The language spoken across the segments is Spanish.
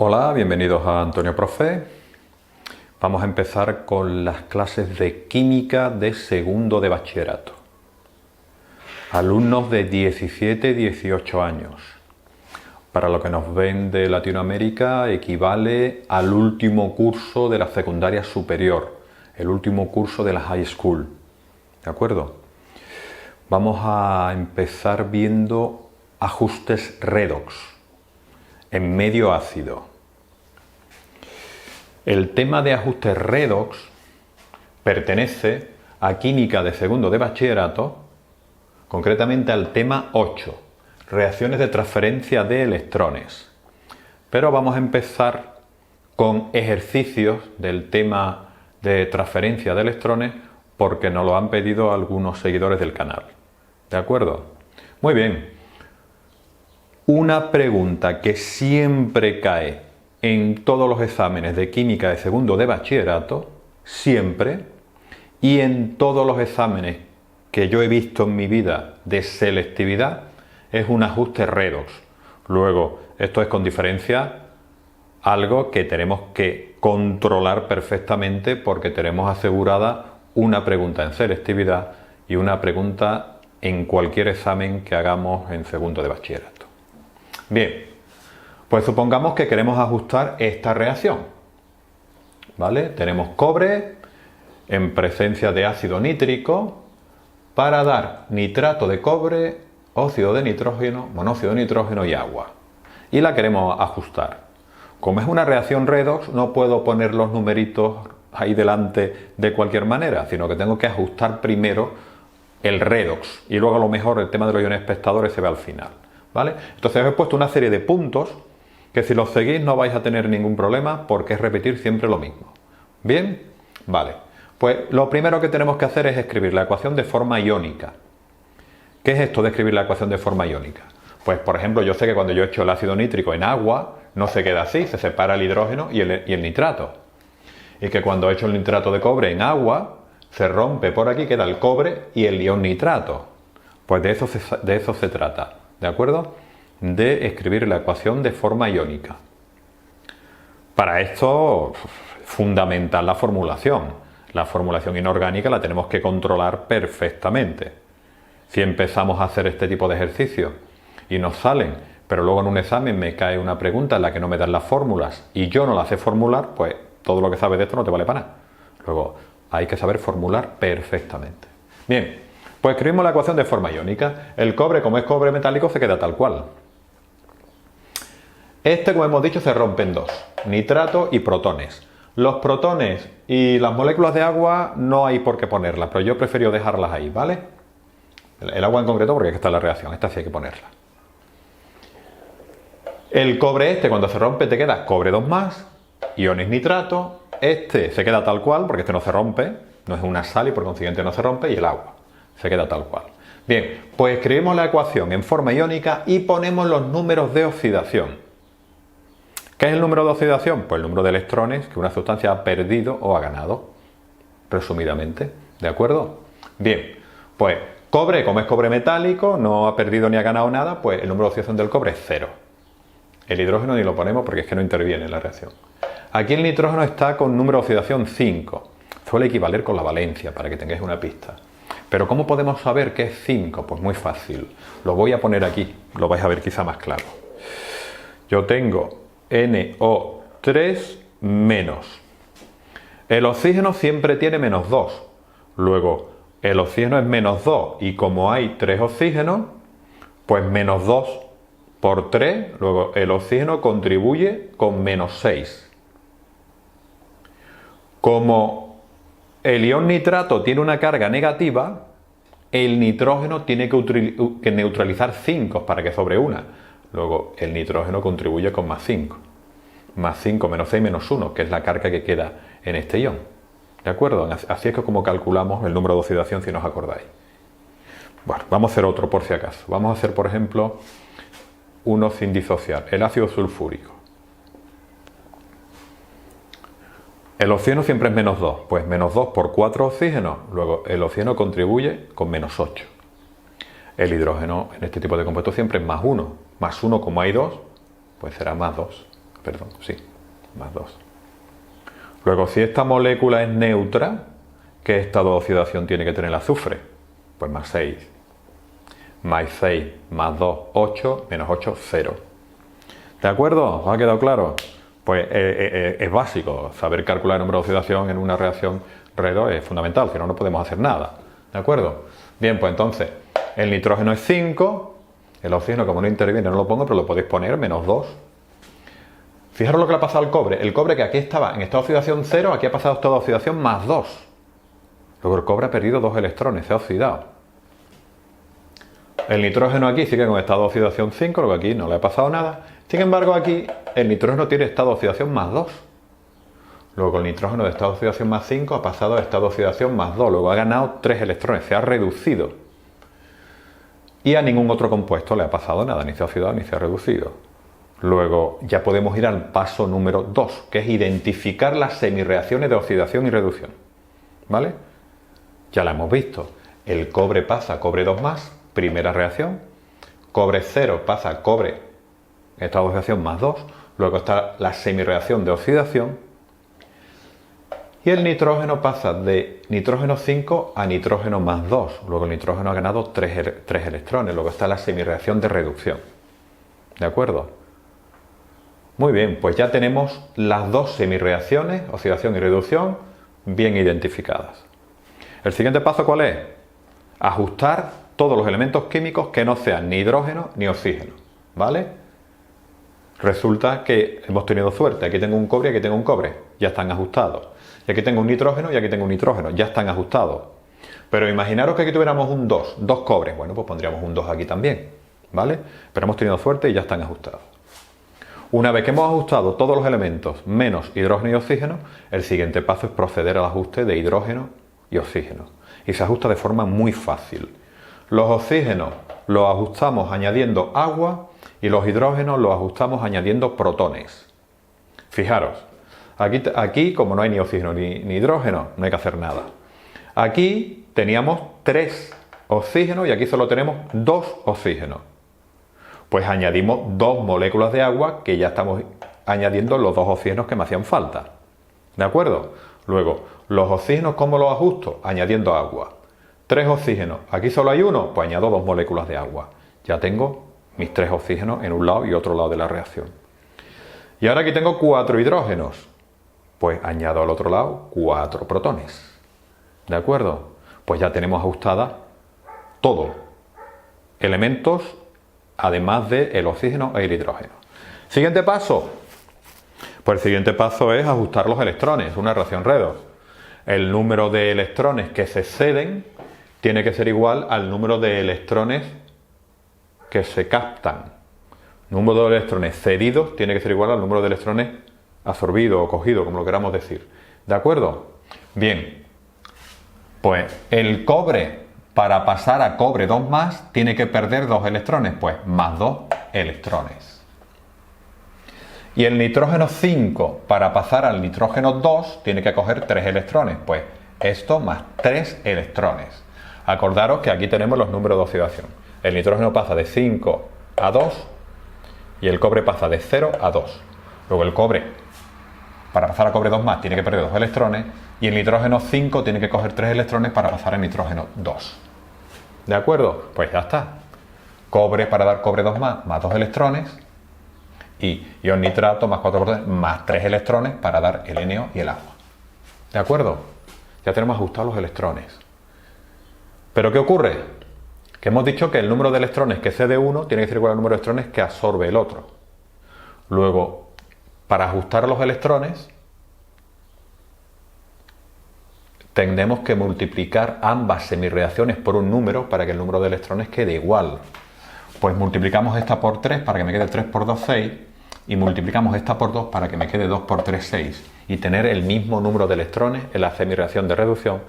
Hola, bienvenidos a Antonio Profe. Vamos a empezar con las clases de química de segundo de bachillerato. Alumnos de 17-18 años. Para lo que nos ven de Latinoamérica, equivale al último curso de la secundaria superior, el último curso de la high school. ¿De acuerdo? Vamos a empezar viendo ajustes redox en medio ácido. El tema de ajustes redox pertenece a química de segundo de bachillerato, concretamente al tema 8, reacciones de transferencia de electrones. Pero vamos a empezar con ejercicios del tema de transferencia de electrones porque nos lo han pedido algunos seguidores del canal. ¿De acuerdo? Muy bien. Una pregunta que siempre cae en todos los exámenes de química de segundo de bachillerato, siempre, y en todos los exámenes que yo he visto en mi vida de selectividad, es un ajuste redox. Luego, esto es con diferencia algo que tenemos que controlar perfectamente porque tenemos asegurada una pregunta en selectividad y una pregunta en cualquier examen que hagamos en segundo de bachillerato. Bien, pues supongamos que queremos ajustar esta reacción, ¿vale? Tenemos cobre en presencia de ácido nítrico para dar nitrato de cobre, óxido de nitrógeno, monóxido de nitrógeno y agua. Y la queremos ajustar. Como es una reacción redox, no puedo poner los numeritos ahí delante de cualquier manera, sino que tengo que ajustar primero el redox y luego a lo mejor el tema de los iones espectadores se ve al final, ¿vale? Entonces os he puesto una serie de puntos que si los seguís no vais a tener ningún problema porque es repetir siempre lo mismo. ¿Bien? Vale. Pues lo primero que tenemos que hacer es escribir la ecuación de forma iónica. ¿Qué es esto de escribir la ecuación de forma iónica? Pues por ejemplo, yo sé que cuando yo echo el ácido nítrico en agua no se queda así, se separa el hidrógeno y el nitrato. Y que cuando echo el nitrato de cobre en agua se rompe por aquí, queda el cobre y el ion nitrato. Pues de eso se trata. ¿De acuerdo? De escribir la ecuación de forma iónica. Para esto, fundamental la formulación. La formulación inorgánica la tenemos que controlar perfectamente. Si empezamos a hacer este tipo de ejercicios y nos salen, pero luego en un examen me cae una pregunta en la que no me dan las fórmulas y yo no las sé formular, pues todo lo que sabes de esto no te vale para nada. Luego hay que saber formular perfectamente. Bien, pues escribimos la ecuación de forma iónica. El cobre, como es cobre metálico, se queda tal cual. Este, como hemos dicho, se rompe en dos, nitrato y protones. Los protones y las moléculas de agua no hay por qué ponerlas, pero yo prefiero dejarlas ahí, ¿vale? El agua en concreto porque aquí está la reacción, esta sí hay que ponerla. El cobre este, cuando se rompe, te queda cobre 2+, iones nitrato. Este se queda tal cual porque este no se rompe, no es una sal y por consiguiente no se rompe, y el agua se queda tal cual. Bien, pues escribimos la ecuación en forma iónica y ponemos los números de oxidación. ¿Qué es el número de oxidación? Pues el número de electrones que una sustancia ha perdido o ha ganado, resumidamente. ¿De acuerdo? Bien, pues cobre, como es cobre metálico, no ha perdido ni ha ganado nada, pues el número de oxidación del cobre es 0. El hidrógeno ni lo ponemos porque es que no interviene en la reacción. Aquí el nitrógeno está con número de oxidación 5. Suele equivaler con la valencia, para que tengáis una pista. Pero ¿cómo podemos saber qué es 5? Pues muy fácil. Lo voy a poner aquí, lo vais a ver quizá más claro. Yo tengo NO3 menos. El oxígeno siempre tiene -2. Luego, el oxígeno es -2 y como hay 3 oxígenos, pues -2 por 3, luego el oxígeno contribuye con -6. Como el ion nitrato tiene una carga negativa, el nitrógeno tiene que neutralizar 5 para que sobre una. Luego el nitrógeno contribuye con +5. +5 menos 6 menos 1, que es la carga que queda en este ion. ¿De acuerdo? Así es como calculamos el número de oxidación, si no os acordáis. Bueno, vamos a hacer otro por si acaso. Vamos a hacer, por ejemplo, uno sin disociar, el ácido sulfúrico. El oxígeno siempre es -2, pues -2 por 4 oxígenos, luego el oxígeno contribuye con -8. El hidrógeno en este tipo de compuestos siempre es +1, +1 como hay 2, pues será +2. perdón, sí, más 2. Luego, si esta molécula es neutra, ¿qué estado de oxidación tiene que tener el azufre? Pues más 6. Más 6, más 2, 8, menos 8, 0. ¿De acuerdo? ¿Os ha quedado claro? Pues es básico. Saber calcular el número de oxidación en una reacción redox es fundamental, si no, no podemos hacer nada. ¿De acuerdo? Bien, pues entonces, el nitrógeno es 5, el oxígeno, como no interviene, no lo pongo, pero lo podéis poner, menos 2. Fijaros lo que le ha pasado al cobre. El cobre, que aquí estaba en estado de oxidación 0, aquí ha pasado a estado de oxidación más 2. Luego el cobre ha perdido 2 electrones, se ha oxidado. El nitrógeno aquí sigue con estado de oxidación 5, luego aquí no le ha pasado nada. Sin embargo, aquí el nitrógeno tiene estado de oxidación más 2. Luego el nitrógeno de estado de oxidación más 5 ha pasado a estado de oxidación más 2. Luego ha ganado 3 electrones, se ha reducido. Y a ningún otro compuesto le ha pasado nada, ni se ha oxidado ni se ha reducido. Luego ya podemos ir al paso número 2, que es identificar las semirreacciones de oxidación y reducción. ¿Vale? Ya la hemos visto. El cobre pasa a cobre 2+, primera reacción. Cobre 0 pasa a cobre, estado de oxidación más 2. Luego está la semirreacción de oxidación. Y el nitrógeno pasa de nitrógeno 5 a nitrógeno más 2. Luego el nitrógeno ha ganado 3 electrones. Luego está la semirreacción de reducción. ¿De acuerdo? Muy bien, pues ya tenemos las dos semirreacciones, oxidación y reducción, bien identificadas. El siguiente paso, ¿cuál es? Ajustar todos los elementos químicos que no sean ni hidrógeno ni oxígeno. ¿Vale? Resulta que hemos tenido suerte. Aquí tengo un cobre y aquí tengo un cobre. Ya están ajustados. Y aquí tengo un nitrógeno y aquí tengo un nitrógeno. Ya están ajustados. Pero imaginaros que aquí tuviéramos un 2, dos cobres. Bueno, pues pondríamos un 2 aquí también. ¿Vale? Pero hemos tenido suerte y ya están ajustados. Una vez que hemos ajustado todos los elementos menos hidrógeno y oxígeno, el siguiente paso es proceder al ajuste de hidrógeno y oxígeno. Y se ajusta de forma muy fácil. Los oxígenos los ajustamos añadiendo agua y los hidrógenos los ajustamos añadiendo protones. Fijaros, aquí como no hay ni oxígeno ni hidrógeno, no hay que hacer nada. Aquí teníamos 3 oxígenos y aquí solo tenemos 2 oxígenos. Pues añadimos 2 moléculas de agua, que ya estamos añadiendo los 2 oxígenos que me hacían falta. ¿De acuerdo? Luego, los oxígenos, ¿cómo los ajusto? Añadiendo agua. 3 oxígenos. Aquí solo hay 1, pues añado 2 moléculas de agua. Ya tengo mis 3 oxígenos en un lado y otro lado de la reacción. Y ahora aquí tengo 4 hidrógenos. Pues añado al otro lado 4 protones. ¿De acuerdo? Pues ya tenemos ajustada todo. Elementos además del oxígeno e el hidrógeno. Siguiente paso. Pues el siguiente paso es ajustar los electrones, una reacción redox. El número de electrones que se ceden tiene que ser igual al número de electrones que se captan. El número de electrones cedidos tiene que ser igual al número de electrones absorbidos o cogidos, como lo queramos decir. ¿De acuerdo? Bien. Pues el cobre, para pasar a cobre 2+, tiene que perder 2 electrones, pues más 2 electrones. Y el nitrógeno 5, para pasar al nitrógeno 2, tiene que coger 3 electrones, pues esto más 3 electrones. Acordaros que aquí tenemos los números de oxidación. El nitrógeno pasa de 5 a 2 y el cobre pasa de 0 a 2. Luego el cobre, para pasar a cobre 2+, tiene que perder 2 electrones y el nitrógeno 5 tiene que coger 3 electrones para pasar al nitrógeno 2. ¿De acuerdo? Pues ya está. Cobre para dar cobre 2+, más 2 electrones, y ion nitrato más 4 protones más 3 electrones para dar el NO y el agua. ¿De acuerdo? Ya tenemos ajustados los electrones. ¿Pero qué ocurre? Que hemos dicho que el número de electrones que cede uno tiene que ser igual al número de electrones que absorbe el otro. Luego, para ajustar los electrones, tendremos que multiplicar ambas semirreacciones por un número para que el número de electrones quede igual. Pues multiplicamos esta por 3 para que me quede 3 por 2, 6, y multiplicamos esta por 2 para que me quede 2 por 3, 6, y tener el mismo número de electrones en la semirreacción de reducción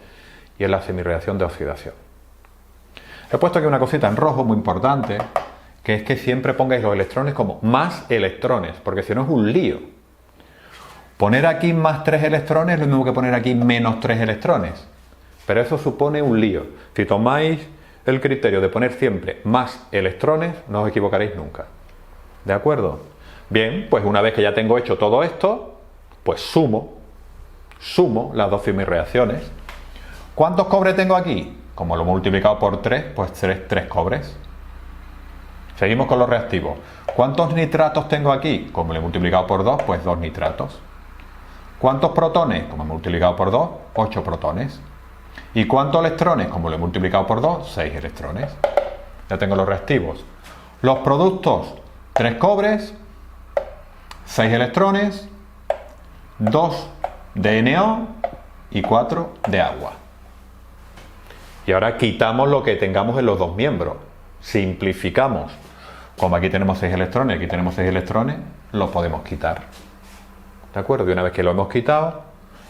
y en la semirreacción de oxidación. He puesto aquí una cosita en rojo muy importante, que es que siempre pongáis los electrones como más electrones, porque si no es un lío. Poner aquí más 3 electrones es lo mismo que poner aquí menos 3 electrones, pero eso supone un lío. Si tomáis el criterio de poner siempre más electrones, no os equivocaréis nunca. ¿De acuerdo? Bien, pues una vez que ya tengo hecho todo esto, pues sumo las dos mis reacciones. ¿Cuántos cobres tengo aquí? Como lo he multiplicado por 3, pues 3 cobres. Seguimos con los reactivos. ¿Cuántos nitratos tengo aquí? Como lo he multiplicado por 2, pues 2 nitratos. ¿Cuántos protones? Como he multiplicado por 2, 8 protones. ¿Y cuántos electrones? Como lo he multiplicado por 2, 6 electrones. Ya tengo los reactivos. Los productos, 3 cobres, 6 electrones, 2 de NO y 4 de agua. Y ahora quitamos lo que tengamos en los dos miembros. Simplificamos. Como aquí tenemos 6 electrones, aquí tenemos 6 electrones, los podemos quitar. ¿De acuerdo? Y una vez que lo hemos quitado,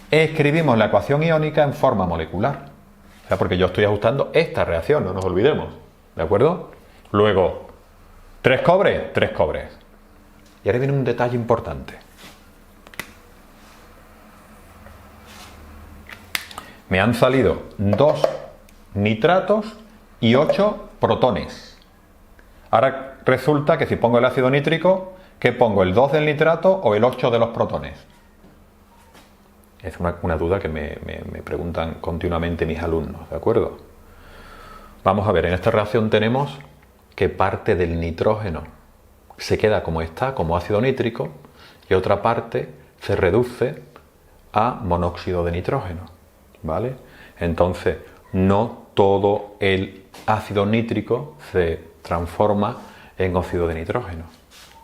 escribimos la ecuación iónica en forma molecular. O sea, porque yo estoy ajustando esta reacción, no nos olvidemos. ¿De acuerdo? Luego, 3 cobres, 3 cobres. Y ahora viene un detalle importante. Me han salido 2 nitratos y 8 protones. Ahora resulta que si pongo el ácido nítrico, ¿qué pongo? ¿El 2 del nitrato o el 8 de los protones? Es una duda que me preguntan continuamente mis alumnos, ¿de acuerdo? Vamos a ver, en esta reacción tenemos que parte del nitrógeno se queda como está, como ácido nítrico, y otra parte se reduce a monóxido de nitrógeno, ¿vale? Entonces, no todo el ácido nítrico se transforma en óxido de nitrógeno,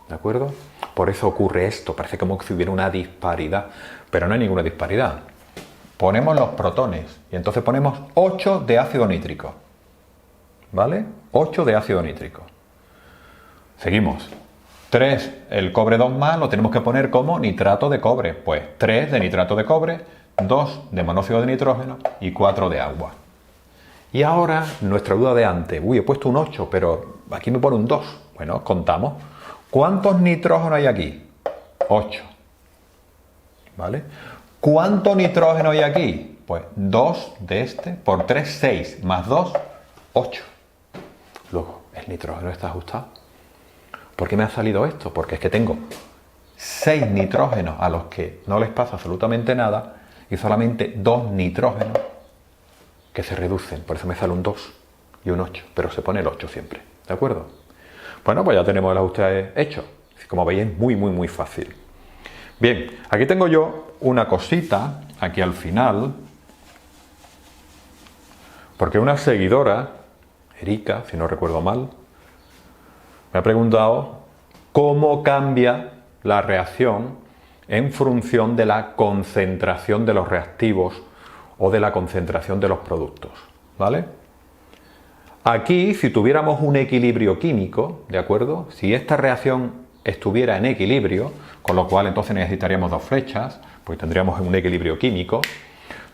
¿de acuerdo? Por eso ocurre esto, parece como si hubiera una disparidad, pero no hay ninguna disparidad. Ponemos los protones y entonces ponemos 8 de ácido nítrico, ¿vale? 8 de ácido nítrico. Seguimos. 3, el cobre 2 más, lo tenemos que poner como nitrato de cobre. Pues 3 de nitrato de cobre, 2 de monóxido de nitrógeno y 4 de agua. Y ahora, nuestra duda de antes. Uy, he puesto un 8, pero aquí me pone un 2. Bueno, contamos. ¿Cuántos nitrógenos hay aquí? 8. ¿Vale? ¿Cuánto nitrógeno hay aquí? Pues 2 de este por 3, 6. Más 2, 8. Luego, el nitrógeno está ajustado. ¿Por qué me ha salido esto? Porque es que tengo 6 nitrógenos a los que no les pasa absolutamente nada y solamente 2 nitrógenos que se reducen. Por eso me sale un 2 y un 8, pero se pone el 8 siempre. ¿De acuerdo? Bueno, pues ya tenemos el ajuste hecho. Como veis, es muy fácil. Bien, aquí tengo yo una cosita, aquí al final, porque una seguidora, Erika, si no recuerdo mal, me ha preguntado cómo cambia la reacción en función de la concentración de los reactivos o de la concentración de los productos, ¿vale? Aquí, si tuviéramos un equilibrio químico, ¿de acuerdo? Si esta reacción estuviera en equilibrio, con lo cual entonces necesitaríamos 2 flechas, pues tendríamos un equilibrio químico,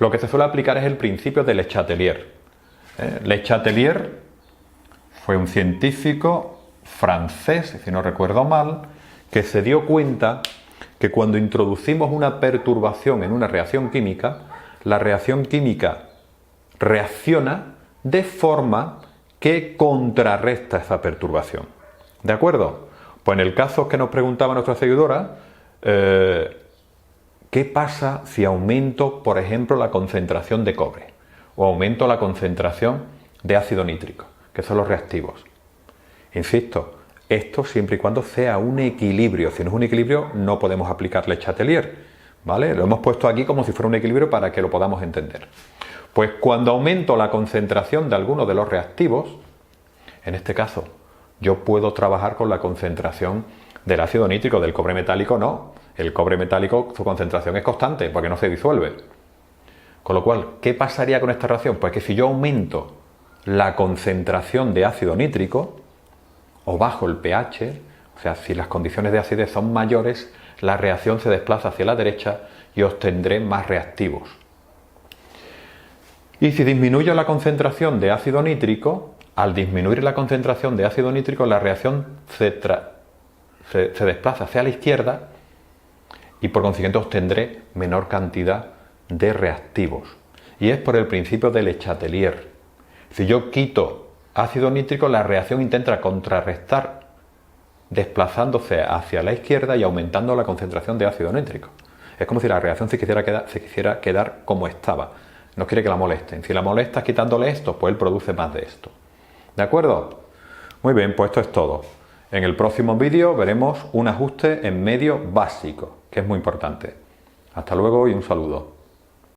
lo que se suele aplicar es el principio de Le Chatelier. Le Chatelier fue un científico francés, si no recuerdo mal, que se dio cuenta que cuando introducimos una perturbación en una reacción química, la reacción química reacciona de forma que contrarresta esa perturbación. ¿De acuerdo? Pues en el caso que nos preguntaba nuestra seguidora, ¿qué pasa si aumento, por ejemplo, la concentración de cobre? O aumento la concentración de ácido nítrico, que son los reactivos. Insisto, esto siempre y cuando sea un equilibrio. Si no es un equilibrio, no podemos aplicarle Chatelier, ¿vale? Lo hemos puesto aquí como si fuera un equilibrio para que lo podamos entender. Pues cuando aumento la concentración de alguno de los reactivos, en este caso, yo puedo trabajar con la concentración del ácido nítrico. Del cobre metálico no. El cobre metálico, su concentración es constante porque no se disuelve. Con lo cual, ¿qué pasaría con esta reacción? Pues que si yo aumento la concentración de ácido nítrico o bajo el pH, o sea, si las condiciones de acidez son mayores, la reacción se desplaza hacia la derecha y obtendré más reactivos. Y si disminuyo la concentración de ácido nítrico, al disminuir la concentración de ácido nítrico, la reacción se desplaza hacia la izquierda y por consiguiente obtendré menor cantidad de reactivos. Y es por el principio de Le Chatelier. Si yo quito ácido nítrico, la reacción intenta contrarrestar desplazándose hacia la izquierda y aumentando la concentración de ácido nítrico. Es como si la reacción se quisiera quedar como estaba. No quiere que la molesten. Si la molestas quitándole esto, pues él produce más de esto. ¿De acuerdo? Muy bien, pues esto es todo. En el próximo vídeo veremos un ajuste en medio básico, que es muy importante. Hasta luego y un saludo.